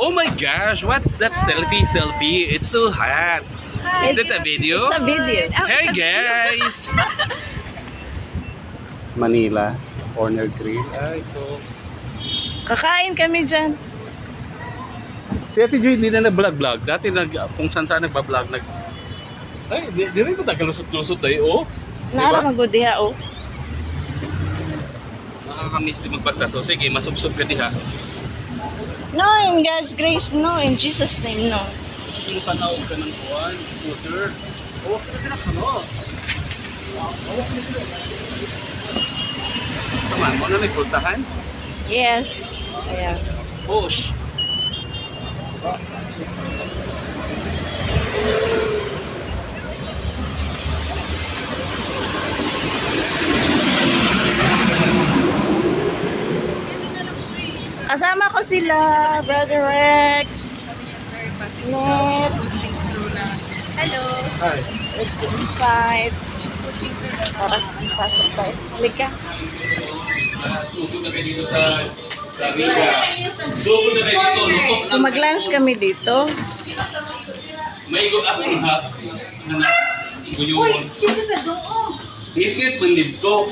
Oh my gosh, what's that selfie? It's so hot. Is that a video? It's a video. Hey guys! Manila, Corner Grill. Ay, ito. Kakain kami dyan. Si Ate Joy hindi na nag-vlog. Dati kung saan nagpa-vlog. Ay, di rin ko tagalusot-lusot eh. Oh. Naara magudiha oh. Nakakamiss din magpagtaso. Sige, masubsob ka diha. No, in God's grace, no. In Jesus' name, no. Yung tanaw ka ng kuwan, scooter. Oo, kita kanos. Tama, mo na nagpuntahan? Yes. Ayan. Push. Kasama ko sila, Brother Rex. Net. Hello. Hi. Inside. Para pasok tayo. Halika. Sugod na kayo dito sa Riga. Sugod na kayo dito. Lutok So mag-lunch kami dito. May go up and half. Buyuon. Dito sa doon. Ngit-ngit man dito.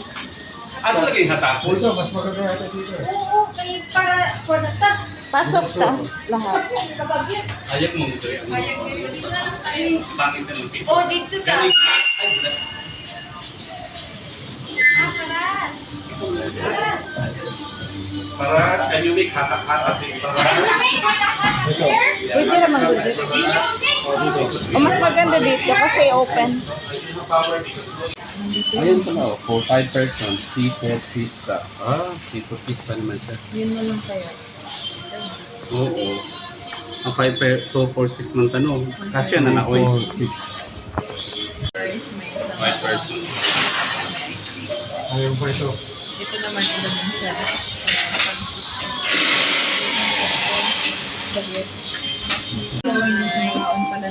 Ano lagi hatapon? Ito, mas maganda yata dito. Oo, kay para ta. Pasok ta. Lahat. Kapag Ayak mo ito yan. dito na lang tayo. Pangit na ng pito. Oh, dito ka. Galing. Ay, wala. Paras. Paras, kanyo may hatak-hatak. Ito. Pwede naman dito. O mas maganda dito kasi open. Ayun pala, for 5 persons, seafood pista. Seafood pista naman siya. Yun na lang kaya. Oo. Ang 2, 4, 6 man tanong. Kasya na na, oy. 5 persons. Ayun po ito. Dito naman ito din siya.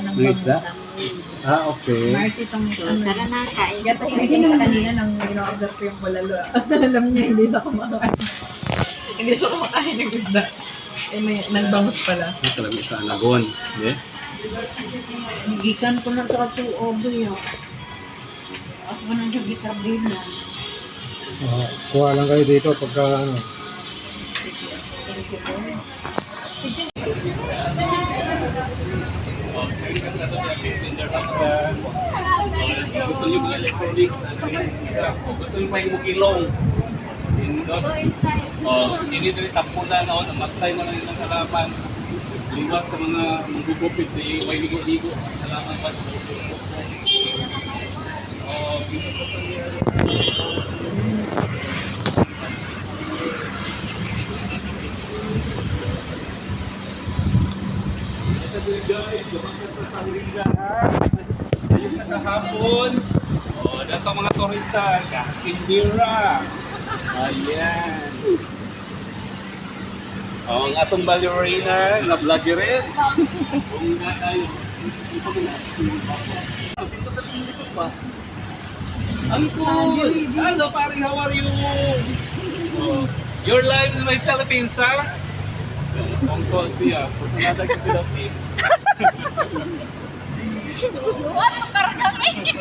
Ang isda? Okay. Marty itong tara na, kain. Gatahimik sa kanina nang ino-order ko yung bulalo. Alam niya, hindi siya kumakain. Hindi siya kumakain ng isda. Eh, may nagbangus pala. Nakalami sa Anagon. Yeah? Gikan ko na sa katu oboy. Ako ba nang gitar din na? Kuha lang kayo dito pagka ano. Gusto nyo mga electronics, gusto nyo pa yung ilong. Hindi rin tapunan na, namatay na lang yung halaman. Liwat sa mga gugupit, may ligo-ligo. Halaman pa. Guys, lumakas na sa Riga ha. Ayun sa kahapon. Dato mga turista, kakindira. Ayan. Ang atong ballerina, nga vloggeres. Kung nga tayo. Ang cool! Hello, pare, how are you? Your life in my Philippines, ha? Ang cool siya. Kung saan natin sa Philippines. Wala para kami!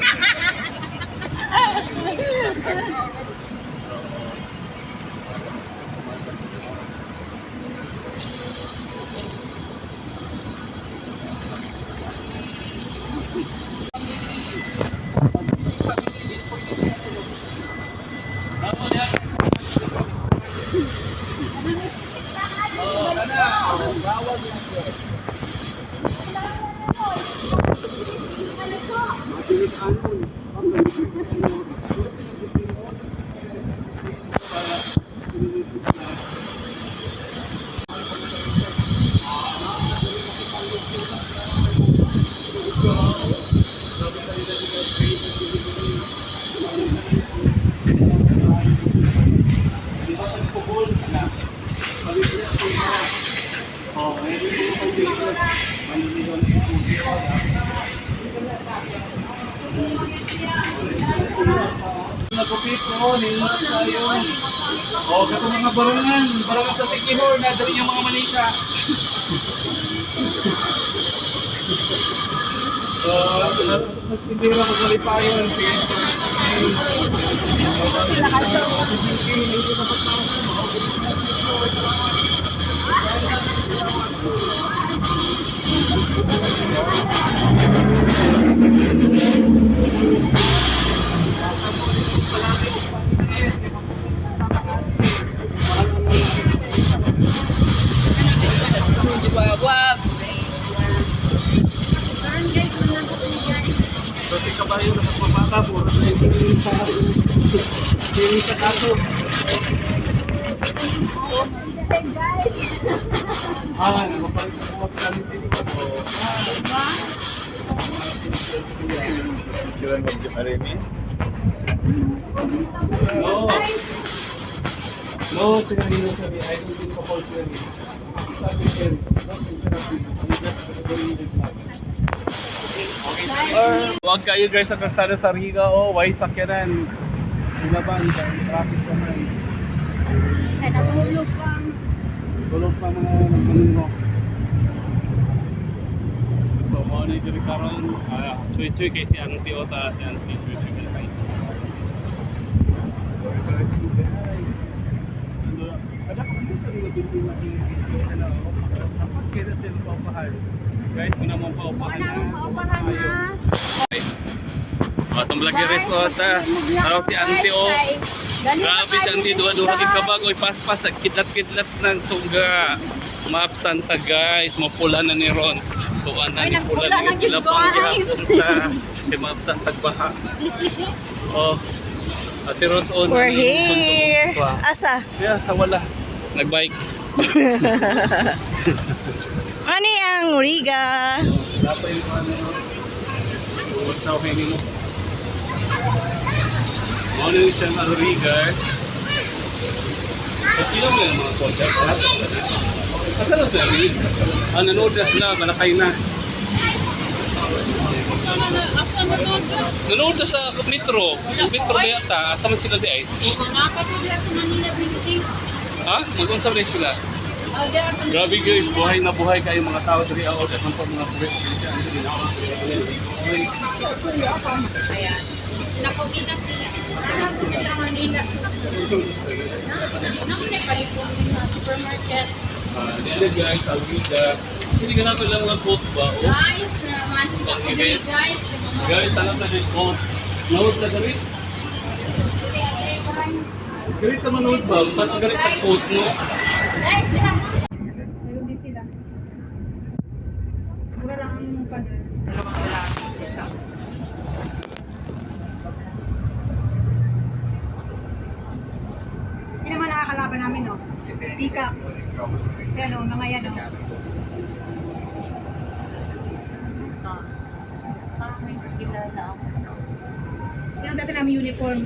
traffic, nilunod tayo. Kato mga barangan sa Sikihor, nadali yung mga manika. Nagtindira ko malipayon. Kasi kabayo na magpapaka po, hindi sa kaso. Nagpapalit na po kami dito po. Jualan ko di Maremi. No, sinarino sabi, I don't think compulsory. Sabi siya, huwag kayo guys sa kalsada sa Riga why sakyanan. Ilaban, traffic naman. Tulog pa mga nagmanino. So, mga na ito karon, chuy-chuy kay si Auntie Ota, si Auntie chuy-chuy kay kayo. Ada ko dito rin dito na dapat kaya sila paupahan. Guys, muna mong paupahan na. Itong lagi resort araw ti Auntie grabe si Auntie duha-duha kay kabag oy pas-pas nagkidlat-kidlat ng sungga maapsanta guys mapula na ni Ron tuan na ni pula ni sila pang gihapon sa maapsanta baha Ate Rose on We're here. Asa? sa wala nagbike Ano ang Riga? dapat yung what now hanging mo ano yung siya Riga at ilang mo yung mga konti asal na sila nanood na sila malakay na nanood na sa metro ba yata asa man sila di ay sa Manila building. mag-unsap rin sila grabe guys buhay na buhay kayo mga tao diri out at mga Ayan. Nakauwi na sila. Sa Manila. Naman ay palipong din mga supermarket. Then guys, Alvida, hindi ka natin lang mga quote ba? Guys, mansin ako dali guys. Guys, ano ka din quote? Note ka galit? Galit ka manood ba? Ba't ang galit sa quote mo? Guys, sila. Yan naman nakakalaban namin, no? Peacocks. Yan, no? Mga yan, no? Parang may kakilala ako. Yan ang dati namin uniform.